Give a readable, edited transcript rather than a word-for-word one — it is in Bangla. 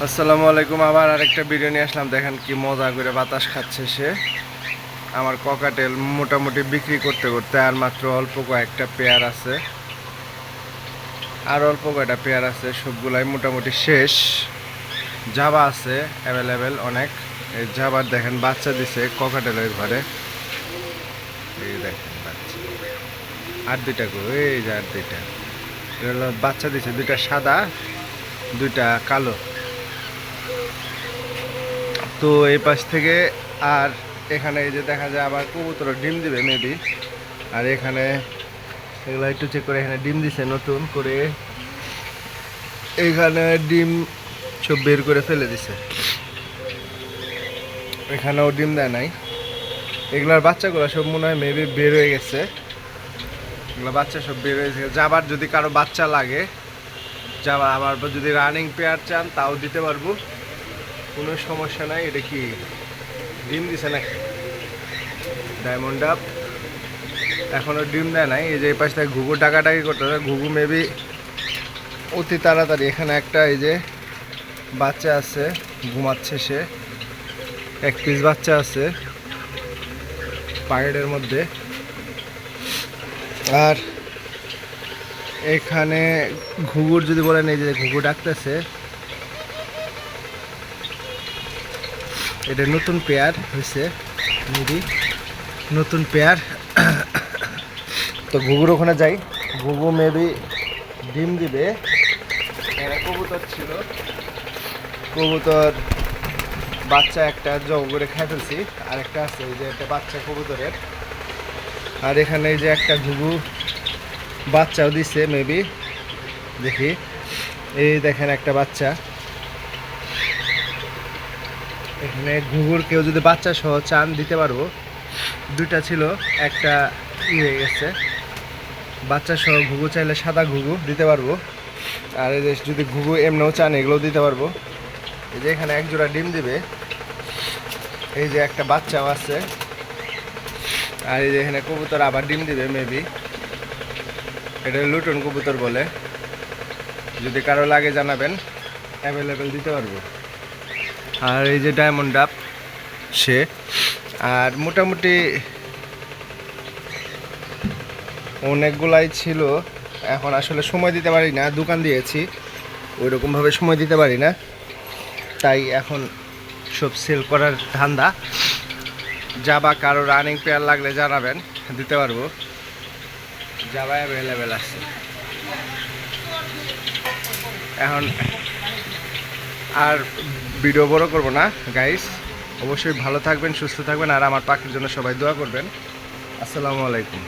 আসসালামু আলাইকুম। আবার আরেকটা ভিডিও নিয়ে আসলাম। দেখেন কি মজা করে বাতাস খাচ্ছে সে। আমার ককাটেল মোটামুটি বিক্রি করতে করতে আর মাত্র অল্প কয়েকটা পেয়ার আছে, আর অল্প কয়েকটা পেয়ার আছে, সবগুলাই মোটামুটি শেষ। জাবা আছে অ্যাভেলেবেল অনেক। এই জাবার দেখেন বাচ্চা দিছে ককাটেলের ঘরে। এই দেখেন বাচ্চা আর দুইটা গো, এই যে আর দুইটা বাচ্চা দিছে, দুইটা সাদা দুইটা কালো। তো এই পাশ থেকে আর এখানে এই যে দেখা যায় আবার কবুতর ডিম দিবে মেবি। আর এখানে এগুলো একটু চেক করে, এখানে ডিম দিছে নতুন করে, এখানে ডিম সব বের করে ফেলে দিছে, এখানেও ডিম দেয় নাই। এগুলার বাচ্চাগুলো সব মনে হয় মেবি বের হয়ে গেছে, এগুলো বাচ্চা সব বের হয়ে গেছে। যাবার যদি কারো বাচ্চা লাগে, যাবার আবার যদি রানিং পেয়ার চান তাও দিতে পারবো, কোনো সমস্যা নাই। এটা কি ডিম দিছে নাকি ডায়মন্ড আপ? এখনো ডিম দেয় নাই। এই যে এই পাশ থেকে ঘুঘু ডাকাডাকি করতেছে, ঘুঘু মেবি অতি তাড়াতাড়ি। এখানে একটা এই যে বাচ্চা আছে, ঘুমাচ্ছে সে, এক পিস বাচ্চা আছে পাকেটের মধ্যে। আর এখানে ঘুঘুর যদি বলেন, এই যে ঘুঘু ডাকতেছে, এটা নতুন পেয়ার হয়েছে মেবি, নতুন পেয়ার। তো ঘুঘুর ওখানে যাই, ঘুঘু মেবি ডিম দিবে। কবুতর ছিল, কবুতর বাচ্চা একটা জব করে খেয়ে ফেলছি, আর একটা আছে এই যে একটা বাচ্চা কবুতরের। আর এখানে এই যে একটা ঘুঘু বাচ্চাও দিছে মেবি, দেখি এই দেখেন একটা বাচ্চা। এখানে ঘুঘুর কেউ যদি বাচ্চা সহ চান দিতে পারবো, দুইটা ছিল, একটা হয়ে গেছে। বাচ্চা সহ ঘুঘু চাইলে সাদা ঘুঘু দিতে পারবো, আর এই যে যদি ঘুঘু এমনিও চান এগুলোও দিতে পারবো। এই যে এখানে এক জোড়া ডিম দিবে, এই যে একটা বাচ্চাও আছে। আর এই যে এখানে কবুতর আবার ডিম দিবে মেবি, এটা লুটন কবুতর বলে। যদি কারো লাগে জানাবেন, অ্যাভেলেবেল দিতে পারবো। আর এই যে ডায়মন্ড আপ সে। আর মোটামুটি অনেকগুলাই ছিল, এখন আসলে সময় দিতে পারি না, দোকান দিয়েছি, ওই রকমভাবে সময় দিতে পারি না, তাই এখন সব সেল করার ধান্দা। যাবা কারো রানিং পেয়ার লাগলে জানাবেন, দিতে পারবো, যাবা অ্যাভেলেবেল আছে। এখন আর ভিডিও বড় করব না গাইস, অবশ্যই ভালো থাকবেন, সুস্থ থাকবেন, আর আমার পাখির জন্য সবাই দোয়া করবেন। আসসালামু আলাইকুম।